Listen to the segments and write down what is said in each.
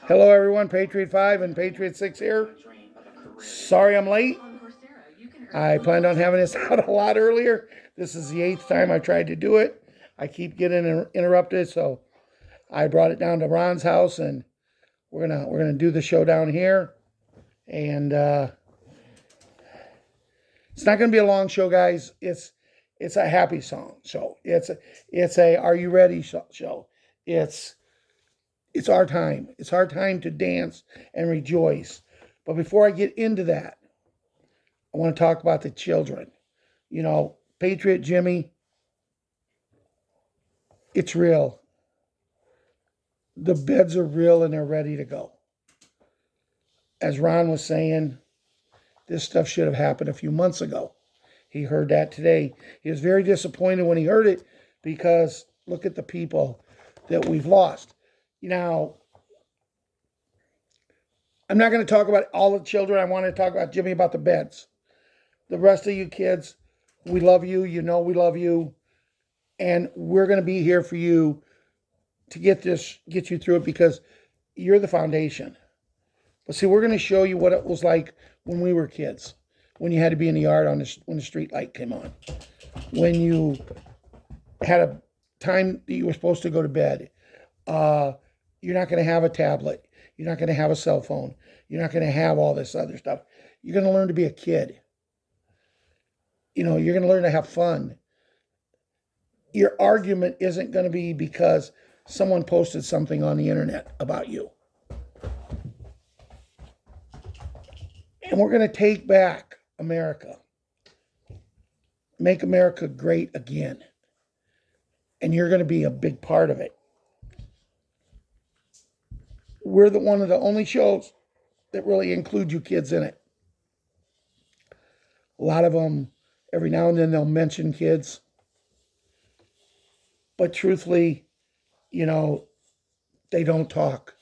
Hello, everyone. Patriot 5 and Patriot 6 here. Sorry I'm late. I planned on having this out a lot earlier. This is the 8th time I tried to do it. I keep getting interrupted, so I brought it down to Ron's house, and we're gonna do the show down here. And it's not gonna be a long show, guys. It's a happy song show. It's a Are You Ready show. It's our time. It's our time to dance and rejoice. But before I get into that, I want to talk about the children. You know, Patriot Jimmy, it's real. The beds are real and they're ready to go. As Ron was saying, this stuff should have happened a few months ago. He heard that today. He was very disappointed when he heard it because look at the people that we've lost. Now, I'm not going to talk about all the children. I want to talk about Jimmy, about the beds. The rest of you kids, we love you. You know we love you. And we're going to be here for you to get you through it because you're the foundation. But see, we're going to show you what it was like when we were kids, when you had to be in the yard when the street light came on, when you had a time that you were supposed to go to bed. You're not going to have a tablet. You're not going to have a cell phone. You're not going to have all this other stuff. You're going to learn to be a kid. You know, you're going to learn to have fun. Your argument isn't going to be because someone posted something on the internet about you. And we're going to take back America. Make America great again. And you're going to be a big part of it. We're one of the only shows that really include you kids in it. A lot of them, every now and then they'll mention kids. But truthfully, you know, they don't talk.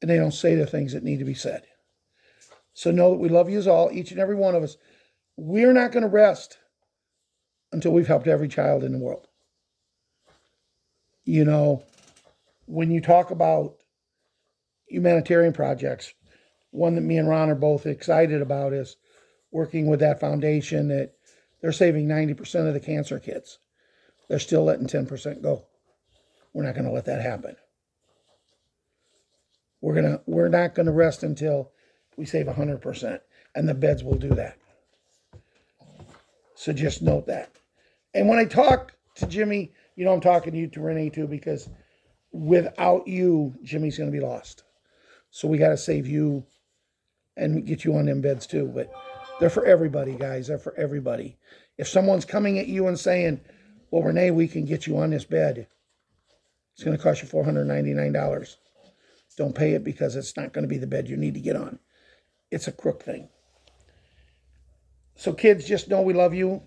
And they don't say the things that need to be said. So know that we love you all, each and every one of us. We're not going to rest until we've helped every child in the world. You know, when you talk about humanitarian projects, one that me and Ron are both excited about is working with that foundation that they're saving 90% of the cancer kids. They're still letting 10% go. We're not going to let that happen. We're not going to rest until we save 100%, and the beds will do that. So just note that. And when I talk to Jimmy, you know I'm talking to you, to Renee too, because without you, Jimmy's going to be lost. So we got to save you and get you on them beds too. But they're for everybody, guys. They're for everybody. If someone's coming at you and saying, well, Renee, we can get you on this bed, it's going to cost you $499. Don't pay it because it's not going to be the bed you need to get on. It's a crook thing. So kids, just know we love you.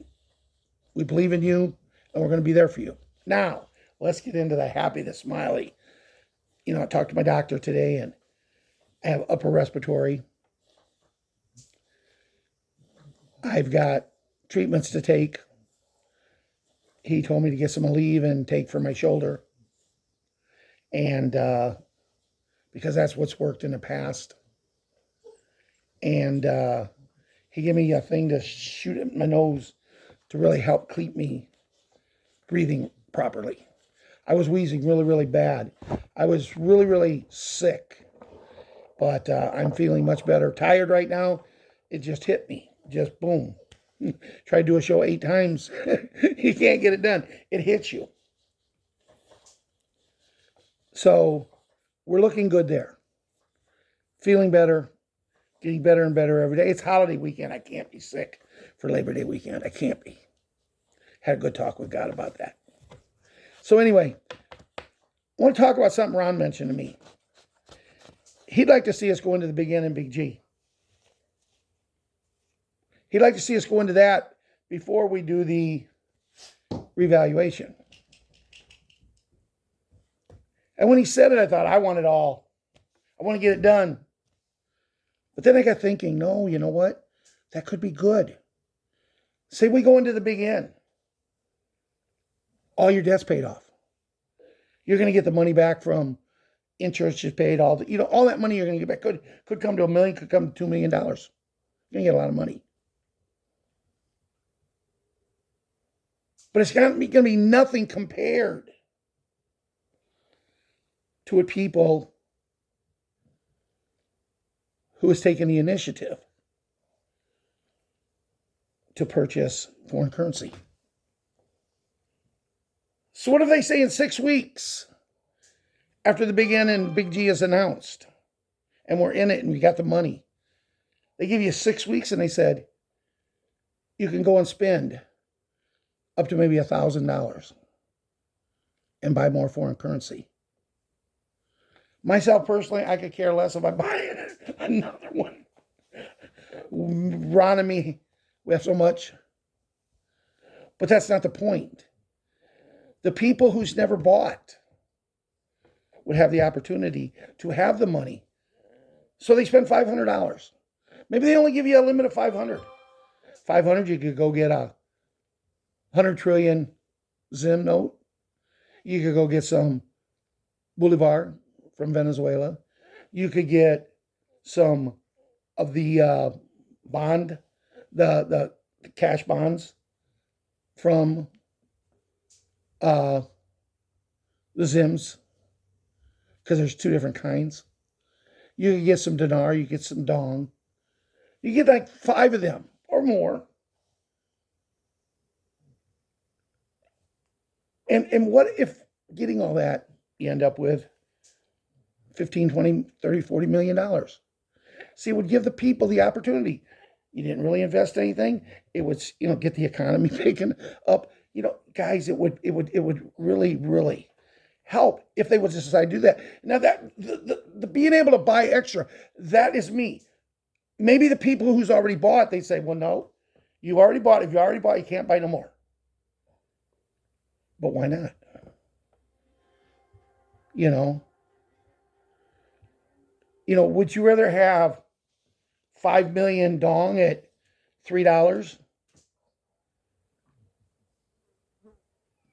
We believe in you. And we're going to be there for you. Now, let's get into the happy, the smiley. You know, I talked to my doctor today and I have upper respiratory. I've got treatments to take. He told me to get some Aleve and take for my shoulder. And because that's what's worked in the past. And he gave me a thing to shoot at my nose to really help keep me breathing properly. I was wheezing really, really bad. I was really, really sick. But I'm feeling much better. Tired right now. It just hit me. Just boom. Tried to do a show 8 times. You can't get it done. It hits you. So we're looking good there. Feeling better. Getting better and better every day. It's holiday weekend. I can't be sick for Labor Day weekend. I can't be. Had a good talk with God about that. So anyway, I want to talk about something Ron mentioned to me. He'd like to see us go into the Big N and Big G. He'd like to see us go into that before we do the revaluation. And when he said it, I thought, I want it all. I want to get it done. But then I got thinking, no, you know what? That could be good. Say we go into the Big N. All your debt's paid off. You're going to get the money back from Interest is paid, all that money you're going to get back could come to $1 million, could come to $2 million. You're going to get a lot of money. But it's going to be nothing compared to what people who has taken the initiative to purchase foreign currency. So what do they say in 6 weeks after the big N and big G is announced and we're in it and we got the money? They give you 6 weeks and they said you can go and spend up to maybe $1,000 and buy more foreign currency. Myself personally, I could care less if I buy another one. Ron and me, we have so much. But that's not the point. The people who's never bought would have the opportunity to have the money. So they spend $500. Maybe they only give you a limit of 500. 500, you could go get a 100 trillion Zim note. You could go get some Bolivar from Venezuela. You could get some of the bond, the cash bonds from the Zims, because there's 2 different kinds. You could get some dinar, you get some dong. You get like 5 of them or more. And what if getting all that, you end up with $15, $20, $30, $40 million? See, it would give the people the opportunity. You didn't really invest anything. It would, get the economy picking up. Guys, it would really, really help if they would decide to do that. Now, that the being able to buy extra, that is me. Maybe the people who's already bought, they say, well, no, you already bought. If you already bought, you can't buy no more. But why not? Would you rather have 5 million dong at $3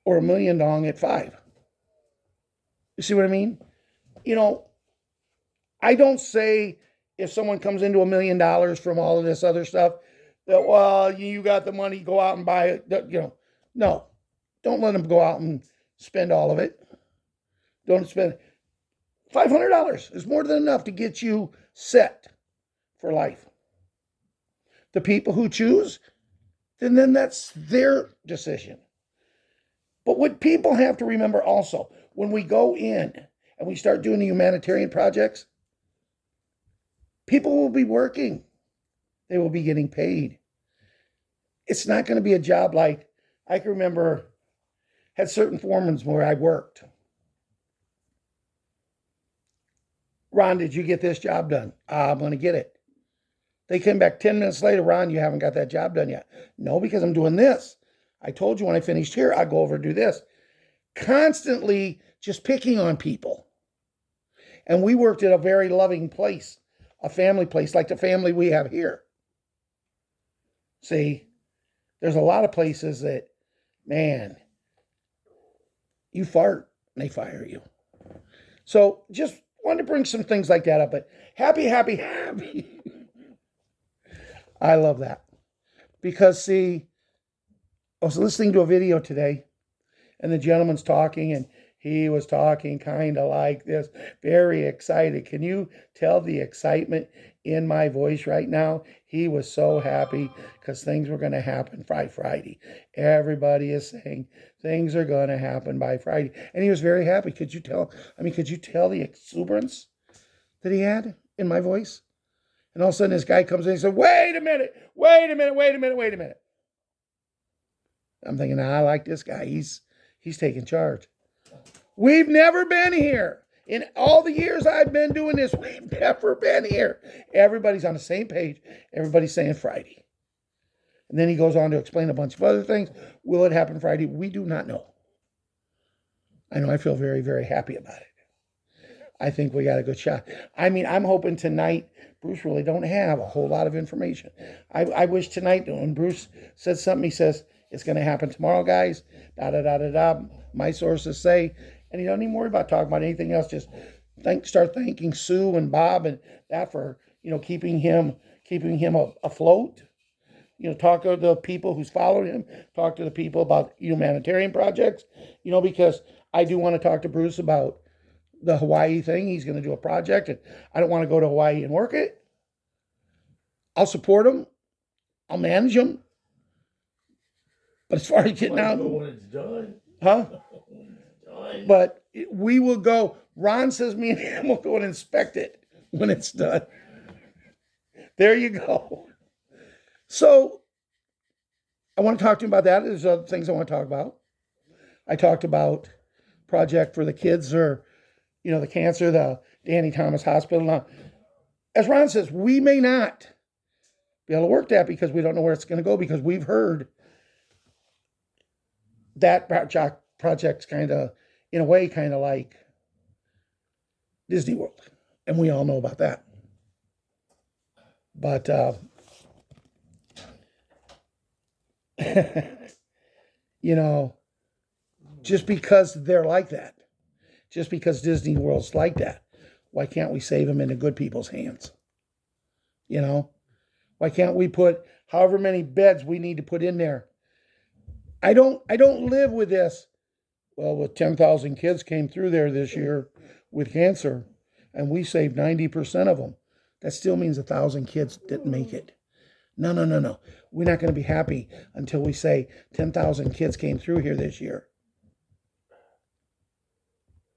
or 1 million dong at 5? You see what I mean? I don't say if someone comes into $1 million from all of this other stuff that, well, you got the money, go out and buy it. No, don't let them go out and spend all of it. Don't spend $500 is more than enough to get you set for life. The people who choose, then that's their decision. But what people have to remember also, when we go in and we start doing the humanitarian projects, people will be working. They will be getting paid. It's not going to be a job like, I can remember, had certain foremans where I worked. Ron, did you get this job done? I'm going to get it. They came back 10 minutes later, Ron, you haven't got that job done yet. No, because I'm doing this. I told you when I finished here, I'd go over and do this. Constantly just picking on people. And we worked at a very loving place, a family place, like the family we have here. See, there's a lot of places that, man, you fart and they fire you. So just wanted to bring some things like that up, but happy. I love that. Because, see, I was listening to a video today, and the gentleman's talking, and he was talking kind of like this, very excited. Can you tell the excitement in my voice right now? He was so happy because things were going to happen by Friday. Everybody is saying things are going to happen by Friday. And he was very happy. Could you tell the exuberance that he had in my voice? And all of a sudden this guy comes in and says, wait a minute. I'm thinking, I like this guy. He's taking charge. We've never been here. In all the years I've been doing this, we've never been here. Everybody's on the same page. Everybody's saying Friday. And then he goes on to explain a bunch of other things. Will it happen Friday? We do not know. I know I feel very, very happy about it. I think we got a good shot. I mean, I'm hoping tonight, Bruce really don't have a whole lot of information. I wish tonight, when Bruce said something, he says, it's going to happen tomorrow, guys. My sources say, and you don't even worry about talking about anything else. Just start thanking Sue and Bob and that for, keeping him afloat. Talk to the people who's followed him, talk to the people about humanitarian projects, because I do want to talk to Bruce about the Hawaii thing. He's going to do a project, and I don't want to go to Hawaii and work it. I'll support him. I'll manage him. But as far as getting out, when it's done, huh? Done. But we will go. Ron says me and him will go and inspect it when it's done. There you go. So I want to talk to you about that. There's other things I want to talk about. I talked about project for the kids, or the cancer, the Danny Thomas Hospital. Now, as Ron says, we may not be able to work that because we don't know where it's going to go, because we've heard that project's kind of, in a way, kind of like Disney World. And we all know about that. But, just because they're like that, just because Disney World's like that, why can't we save them into good people's hands? Why can't we put however many beds we need to put in there? I don't live with this. Well, with 10,000 kids came through there this year with cancer, and we saved 90% of them. That still means 1,000 kids didn't make it. No. We're not going to be happy until we say 10,000 kids came through here this year.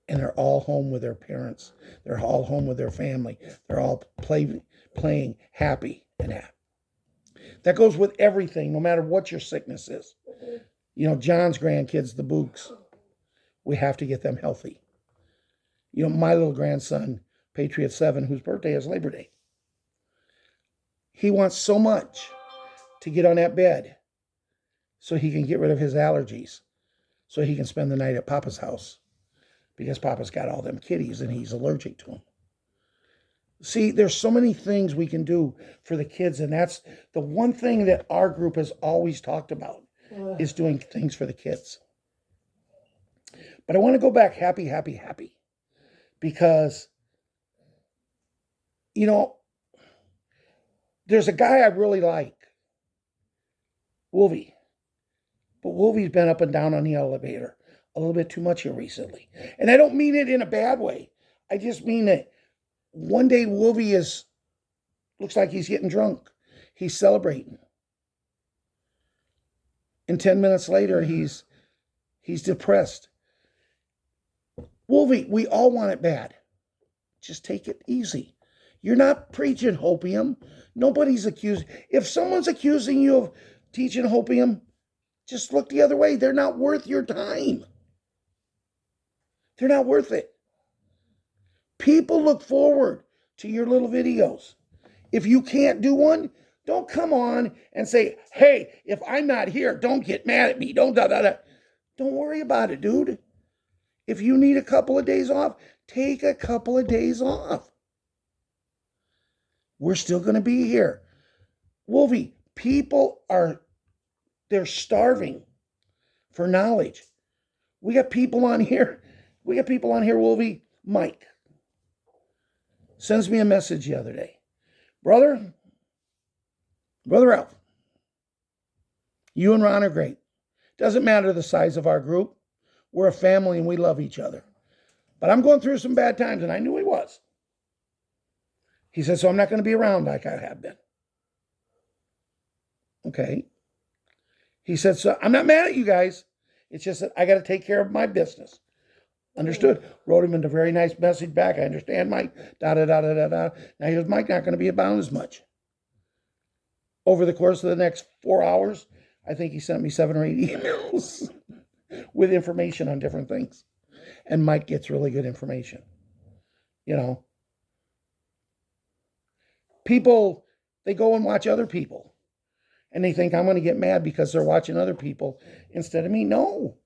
And they're all home with their parents. They're all home with their family. They're all playing happy and happy. That goes with everything, no matter what your sickness is. John's grandkids, the Books, we have to get them healthy. My little grandson, Patriots 7, whose birthday is Labor Day, he wants so much to get on that bed so he can get rid of his allergies, so he can spend the night at Papa's house, because Papa's got all them kitties and he's allergic to them. See, there's so many things we can do for the kids, and that's the one thing that our group has always talked about, is doing things for the kids. But I want to go back happy, because, there's a guy I really like, Wolvie. But Wolvie's been up and down on the elevator a little bit too much here recently. And I don't mean it in a bad way. I just mean that one day Wolvie looks like he's getting drunk. He's celebrating. And 10 minutes later, he's depressed. Wolvie, we all want it bad. Just take it easy. You're not preaching hopium. Nobody's accused. If someone's accusing you of teaching hopium, just look the other way. They're not worth your time. They're not worth it. People look forward to your little videos. If you can't do one, don't come on and say, hey, if I'm not here, don't get mad at me. Don't worry about it, dude. If you need a couple of days off, take a couple of days off. We're still going to be here. Wolvie, they're starving for knowledge. We got people on here, Wolvie. Mike sends me a message the other day. Brother Ralph, you and Ron are great. Doesn't matter the size of our group. We're a family and we love each other. But I'm going through some bad times, and I knew he was. He said, so I'm not going to be around like I have been. Okay. He said, so I'm not mad at you guys. It's just that I got to take care of my business. Understood. Wrote him a very nice message back. I understand, Mike. Now here's Mike not going to be abound as much. Over the course of the next 4 hours, I think he sent me 7 or 8 emails with information on different things. And Mike gets really good information. People, they go and watch other people. And they think I'm going to get mad because they're watching other people instead of me. No.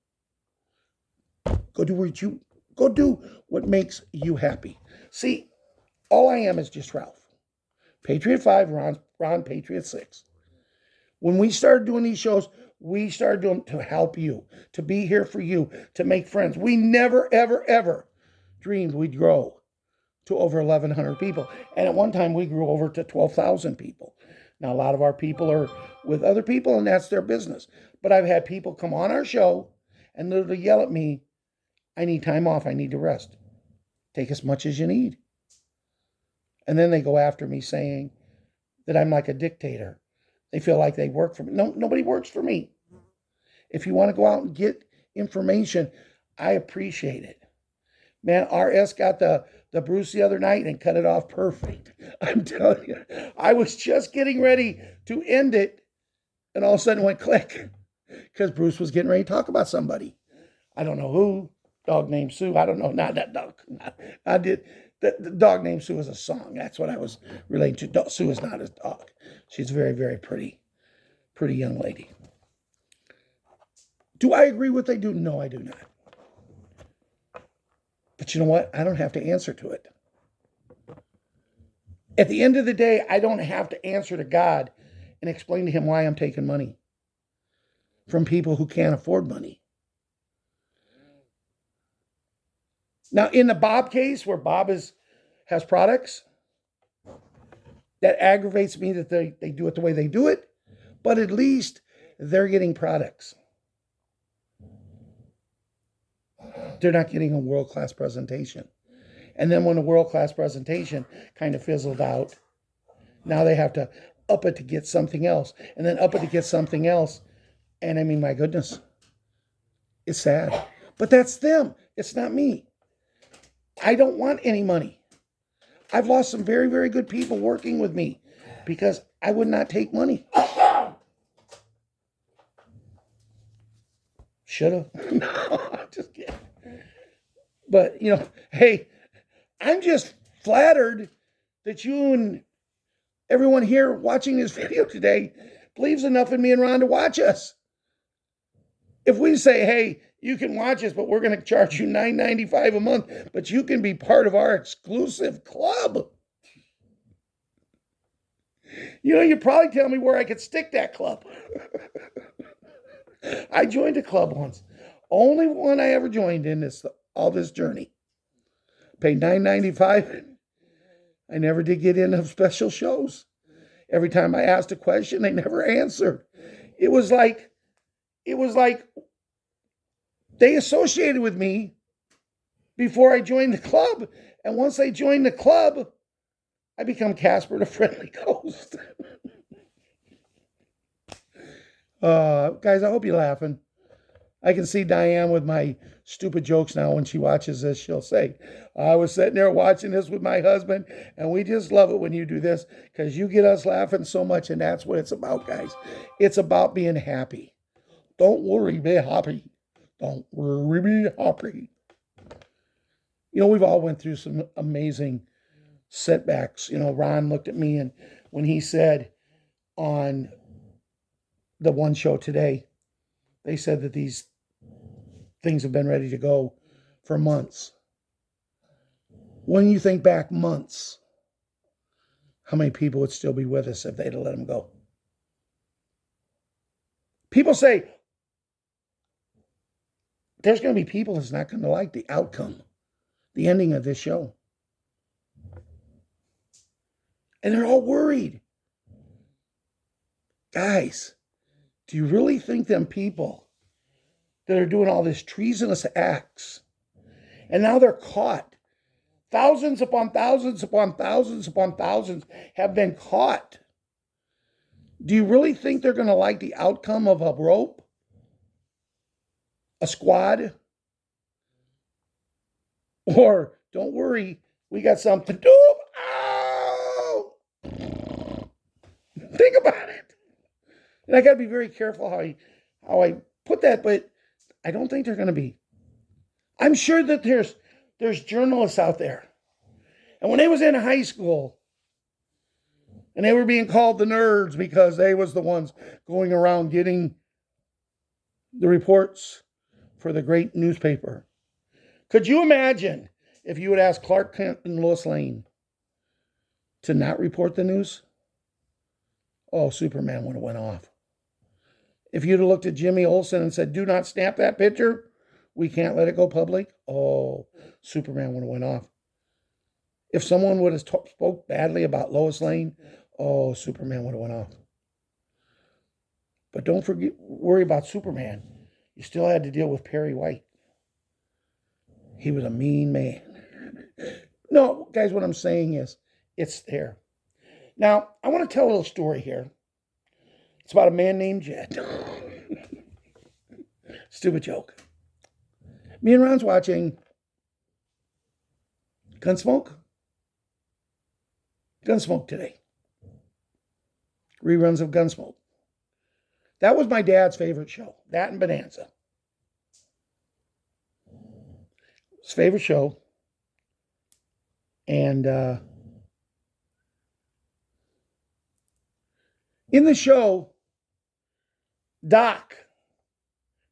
Go do what makes you happy. See, all I am is just Ralph. Patriot 5, Ron Patriot 6. When we started doing these shows, we started doing to help you, to be here for you, to make friends. We never, ever, ever dreamed we'd grow to over 1,100 people. And at one time, we grew over to 12,000 people. Now, a lot of our people are with other people, and that's their business. But I've had people come on our show and literally yell at me, I need time off. I need to rest. Take as much as you need. And then they go after me saying that I'm like a dictator. They feel like they work for me. No, nobody works for me. If you want to go out and get information, I appreciate it. Man, RS got the Bruce the other night and cut it off perfect. I'm telling you, I was just getting ready to end it, and all of a sudden it went click because Bruce was getting ready to talk about somebody. I don't know who. Dog named Sue. I don't know. Not that dog. I did. The dog named Sue is a song. That's what I was relating to. Sue is not a dog. She's a very, very pretty young lady. Do I agree with what they do? No, I do not. But you know what? I don't have to answer to it. At the end of the day, I don't have to answer to God and explain to him why I'm taking money from people who can't afford money. Now, in the Bob case, where Bob has products, that aggravates me that they do it the way they do it, but at least they're getting products. They're not getting a world-class presentation. And then when a world-class presentation kind of fizzled out, now they have to up it to get something else, and then up it to get something else. And I mean, my goodness, it's sad. But that's them. It's not me. I don't want any money. I've lost some very, very good people working with me because I would not take money. Should have. No, I'm just kidding. But, you know, hey, I'm just flattered that you and everyone here watching this video today believes enough in me and Ron to watch us. If we say, hey, you can watch us, but we're going to charge you $9.95 a month, but you can be part of our exclusive club. You know, you'd probably tell me where I could stick that club. I joined a club once. Only one I ever joined in all this journey. Paid $9.95. I never did get in of special shows. Every time I asked a question, they never answered. It was like they associated with me before I joined the club. And once I joined the club, I become Casper the Friendly Ghost. Guys, I hope you're laughing. I can see Diane with my stupid jokes now. When she watches this, she'll say, I was sitting there watching this with my husband, and we just love it when you do this because you get us laughing so much, and that's what it's about, guys. It's about being happy. Don't worry, be happy. Don't worry, be happy. You know, we've all went through some amazing setbacks. You know, Ron looked at me, and when he said on the one show today, they said that these things have been ready to go for months. When you think back months, how many people would still be with us if they'd have let them go? People say there's going to be people that's not going to like the outcome, the ending of this show. And they're all worried. Guys, do you really think them people that are doing all this treasonous acts, and now they're caught, thousands upon thousands upon thousands upon thousands have been caught. Do you really think they're going to like the outcome of a rope? A squad? Or, don't worry, we got something to do. Ow! Think about it. And I got to be very careful how I put that, but I don't think they're going to be. I'm sure that there's journalists out there. And when they was in high school, and they were being called the nerds because they was the ones going around getting the reports for the great newspaper. Could you imagine if you would ask Clark Kent and Lois Lane to not report the news? Oh, Superman would have went off. If you'd have looked at Jimmy Olsen and said, do not snap that picture, we can't let it go public. Oh, Superman would have went off. If someone would have spoke badly about Lois Lane, oh, Superman would have went off. But don't worry about Superman. You still had to deal with Perry White. He was a mean man. No, guys, what I'm saying is, it's there. Now, I want to tell a little story here. It's about a man named Jed. Stupid joke. Me and Ron's watching Gunsmoke today. Reruns of Gunsmoke. That was my dad's favorite show. That and Bonanza. His favorite show. And in the show, Doc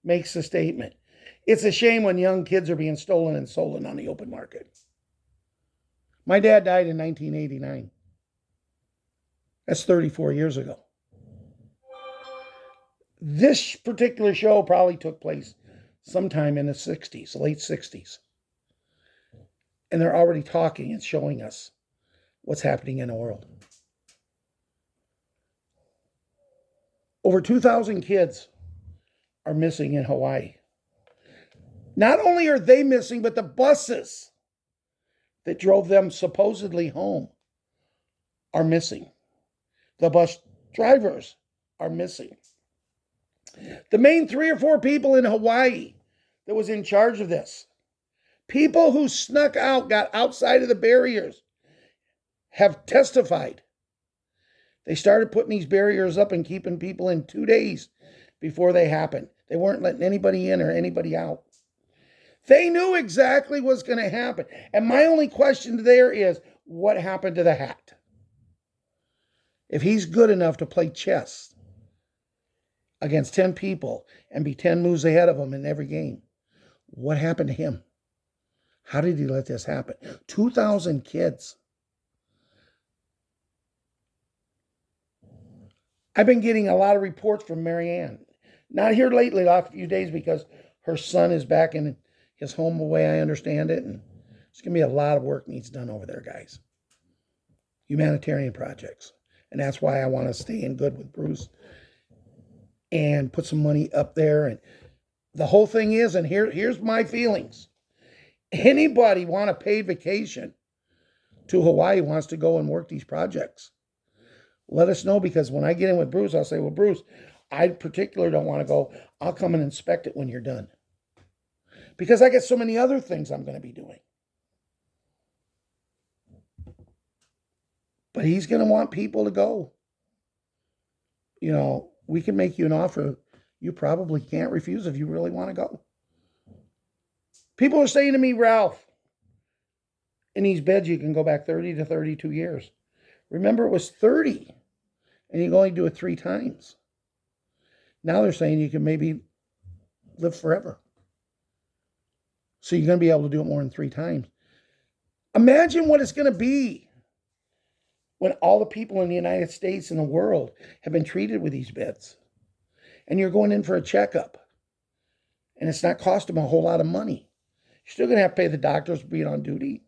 makes a statement. It's a shame when young kids are being stolen and sold on the open market. My dad died in 1989. That's 34 years ago. This particular show probably took place sometime in the 60s, late 60s. And they're already talking and showing us what's happening in the world. Over 2,000 kids are missing in Hawaii. Not only are they missing, but the buses that drove them supposedly home are missing. The bus drivers are missing. The main 3 or 4 people in Hawaii that was in charge of this, people who snuck out, got outside of the barriers, have testified. They started putting these barriers up and keeping people in 2 days before they happened. They weren't letting anybody in or anybody out. They knew exactly what's going to happen. And my only question there is, what happened to the hat? If he's good enough to play chess against 10 people and be 10 moves ahead of them in every game, what happened to him? How did he let this happen? 2,000 kids. I've been getting a lot of reports from Marianne. Not here lately, the last few days, because her son is back in his home the way I understand it. And there's going to be a lot of work needs done over there, guys. Humanitarian projects. And that's why I want to stay in good with Bruce and put some money up there. And the whole thing is, and here's my feelings. Anybody want a paid vacation to Hawaii wants to go and work these projects, let us know, because when I get in with Bruce, I'll say, well, Bruce, I particularly don't want to go. I'll come and inspect it when you're done. Because I got so many other things I'm going to be doing. But he's going to want people to go. You know, we can make you an offer you probably can't refuse if you really want to go. People are saying to me, Ralph, in these beds you can go back 30 to 32 years. Remember, it was 30, and you can only do it 3 times. Now they're saying you can maybe live forever. So you're going to be able to do it more than 3 times. Imagine what it's going to be when all the people in the United States and the world have been treated with these beds. And you're going in for a checkup. And it's not costing them a whole lot of money. You're still going to have to pay the doctors for being on duty.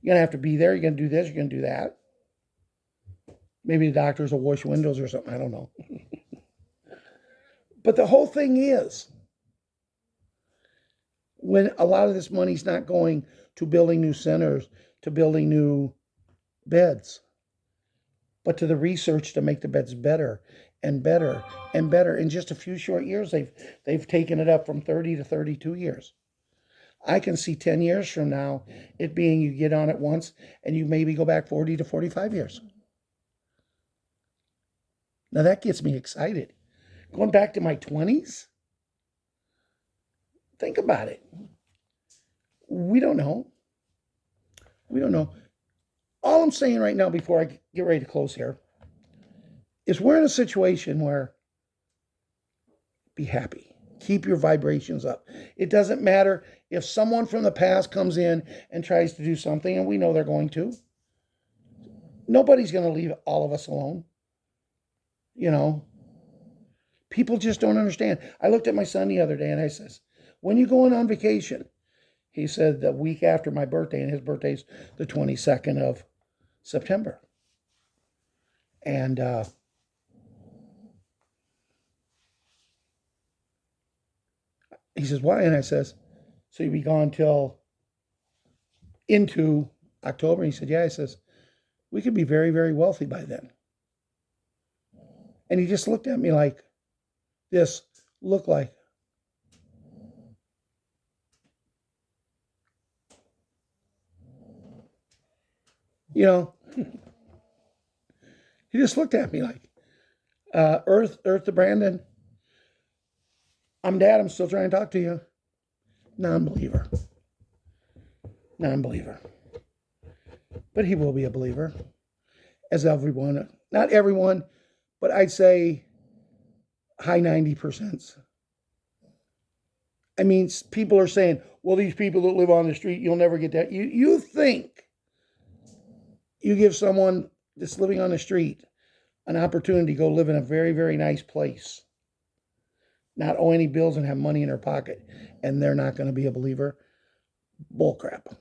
You're going to have to be there. You're going to do this. You're going to do that. Maybe the doctors will wash windows or something. I don't know. But the whole thing is, when a lot of this money's not going to building new centers, to building new beds, but to the research to make the beds better and better and better. In just a few short years, they've taken it up from 30 to 32 years. I can see 10 years from now, it being you get on it once and you maybe go back 40 to 45 years. Now that gets me excited. Going back to my 20s? Think about it. We don't know. We don't know. All I'm saying right now before I get ready to close here is we're in a situation where be happy. Keep your vibrations up. It doesn't matter if someone from the past comes in and tries to do something, and we know they're going to. Nobody's going to leave all of us alone. You know, people just don't understand. I looked at my son the other day and I says, when you going on vacation? He said the week after my birthday, and his birthday's the 22nd of September. And he says, why? And I says, so you'll be gone till into October? And he said, yeah. He says, we could be very, very wealthy by then. And he just looked at me like this, looked like, you know, he just looked at me like, Earth to Brandon, I'm Dad, I'm still trying to talk to you. Non-believer. Non-believer. But he will be a believer, as everyone, not everyone, but I'd say high 90%. I mean, people are saying, well, these people that live on the street, you'll never get that. You think you give someone that's living on the street an opportunity to go live in a very, very nice place, not owe any bills and have money in their pocket, and they're not going to be a believer? Bullcrap.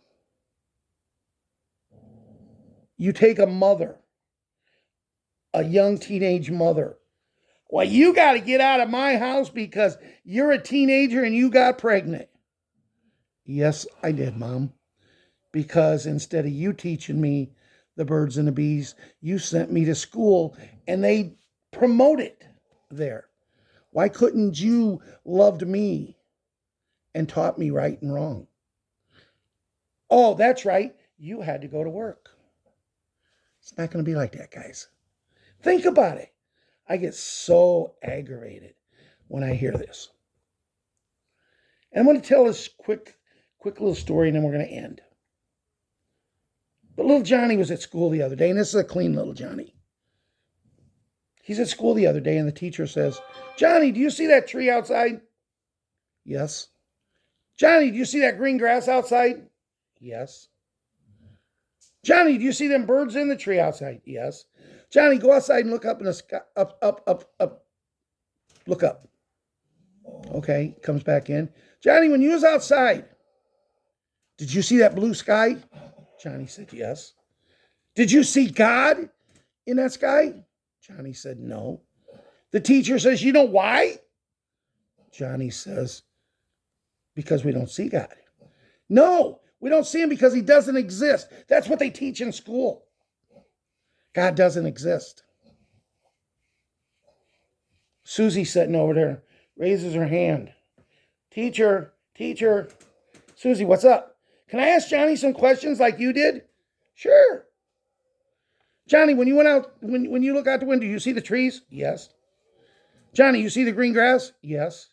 You take a mother, a young teenage mother. Well, you got to get out of my house because you're a teenager and you got pregnant. Yes, I did, Mom. Because instead of you teaching me the birds and the bees, you sent me to school and they promote it there. Why couldn't you loved me and taught me right and wrong? Oh, that's right. You had to go to work. It's not going to be like that, guys. Think about it. I get so aggravated when I hear this. And I'm going to tell this quick little story and then we're going to end. But little Johnny was at school the other day, and this is a clean little Johnny. He's at school the other day and the teacher says, Johnny, do you see that tree outside? Yes. Johnny, do you see that green grass outside? Yes. Johnny, do you see them birds in the tree outside? Yes. Johnny, go outside and look up in the sky. Up. Look up. Okay, comes back in. Johnny, when you was outside, did you see that blue sky? Johnny said, yes. Did you see God in that sky? Johnny said, no. The teacher says, you know why? Johnny says, because we don't see God. No, we don't see him because he doesn't exist. That's what they teach in school. God doesn't exist. Susie sitting over there raises her hand. Teacher. Susie, what's up? Can I ask Johnny some questions like you did? Sure. Johnny, when you went out, when you look out the window, you see the trees? Yes. Johnny, you see the green grass? Yes.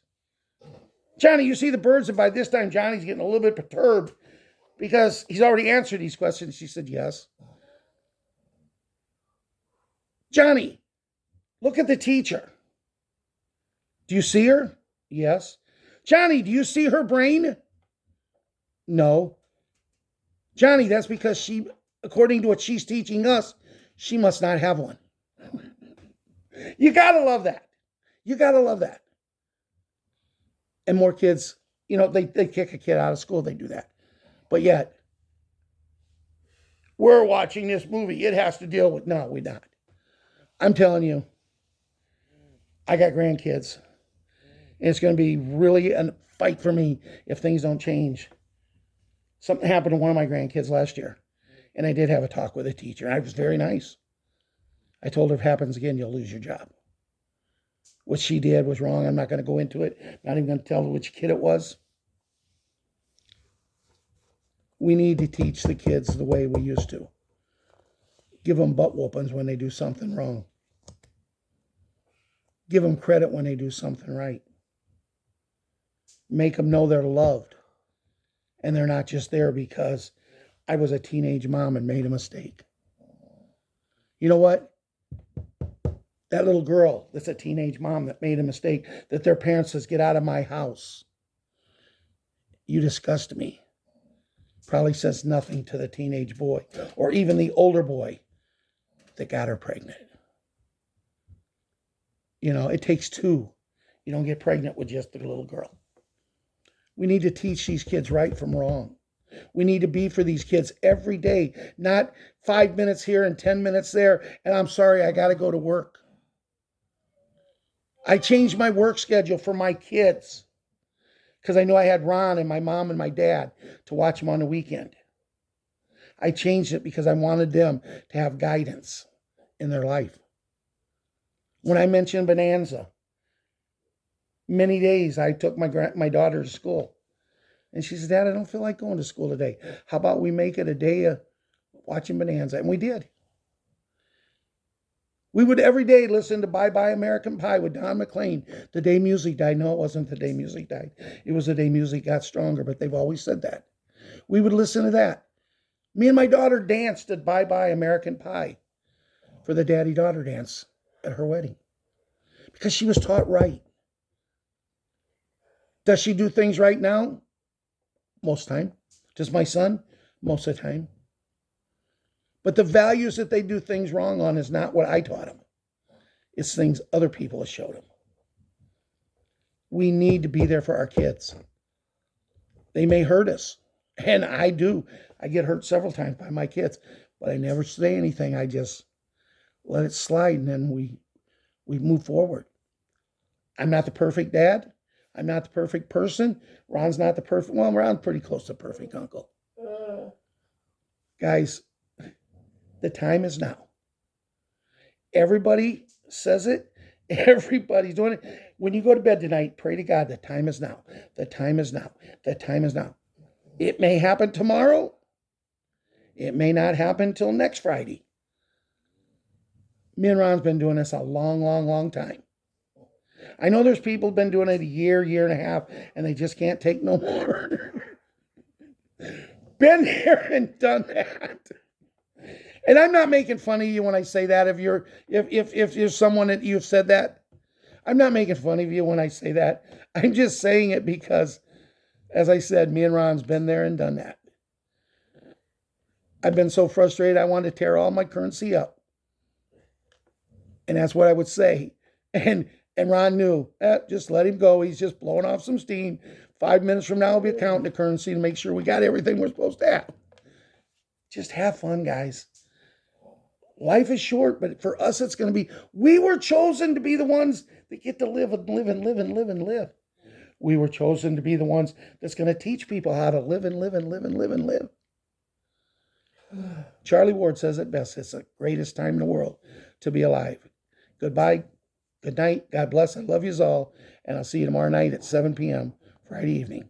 Johnny, you see the birds? And by this time, Johnny's getting a little bit perturbed because he's already answered these questions. She said, yes. Johnny, look at the teacher. Do you see her? Yes. Johnny, do you see her brain? No. Johnny, that's because she, according to what she's teaching us, she must not have one. You gotta love that. You gotta love that. And more kids, you know, they kick a kid out of school, they do that. But yet, we're watching this movie. It has to deal with, no, we're not. I'm telling you, I got grandkids. And it's going to be really a fight for me if things don't change. Something happened to one of my grandkids last year. And I did have a talk with a teacher. And I was very nice. I told her if it happens again, you'll lose your job. What she did was wrong. I'm not going to go into it. Not even going to tell her which kid it was. We need to teach the kids the way we used to. Give them butt whoopings when they do something wrong. Give them credit when they do something right. Make them know they're loved. And they're not just there because I was a teenage mom and made a mistake. You know what? That little girl that's a teenage mom that made a mistake, that their parents says, get out of my house. You disgust me. Probably says nothing to the teenage boy or even the older boy that got her pregnant. You know, it takes two. You don't get pregnant with just a little girl. We need to teach these kids right from wrong. We need to be for these kids every day, not 5 minutes here and 10 minutes there. And I'm sorry, I got to go to work. I changed my work schedule for my kids because I knew I had Ron and my mom and my dad to watch them on the weekend. I changed it because I wanted them to have guidance in their life. When I mentioned Bonanza, many days I took my daughter to school. And she said, Dad, I don't feel like going to school today. How about we make it a day of watching Bonanza? And we did. We would every day listen to Bye Bye American Pie with Don McLean. The day music died. No, it wasn't the day music died. It was the day music got stronger, but they've always said that. We would listen to that. Me and my daughter danced at Bye Bye American Pie for the daddy-daughter dance at her wedding because she was taught right. Does she do things right now? Most of the time. Does my son? Most of the time. But the values that they do things wrong on is not what I taught them. It's things other people have showed them. We need to be there for our kids. They may hurt us. And I do. I get hurt several times by my kids. But I never say anything. I just let it slide and then we move forward. I'm not the perfect dad. I'm not the perfect person. Ron's not the perfect, well, Ron's pretty close to perfect uncle. Guys, the time is now. Everybody says it. Everybody's doing it. When you go to bed tonight, pray to God, the time is now. The time is now. The time is now. It may happen tomorrow. It may not happen till next Friday. Me and Ron's been doing this a long, long, long time. I know there's people who've been doing it a year and a half, and they just can't take no more. Been there and done that. And I'm not making fun of you when I say that. If you're someone that you've said that, I'm not making fun of you when I say that. I'm just saying it because, as I said, me and Ron's been there and done that. I've been so frustrated, I wanted to tear all my currency up. And that's what I would say. And Ron knew, just let him go. He's just blowing off some steam. 5 minutes from now, we'll be counting the currency to make sure we got everything we're supposed to have. Just have fun, guys. Life is short, but for us, it's going to be, we were chosen to be the ones that get to live and live and live and live and live. We were chosen to be the ones that's going to teach people how to live and live and live and live and live. Charlie Ward says it best. It's the greatest time in the world to be alive. Goodbye. Good night. God bless. I love you all. And I'll see you tomorrow night at 7 p.m. Friday evening.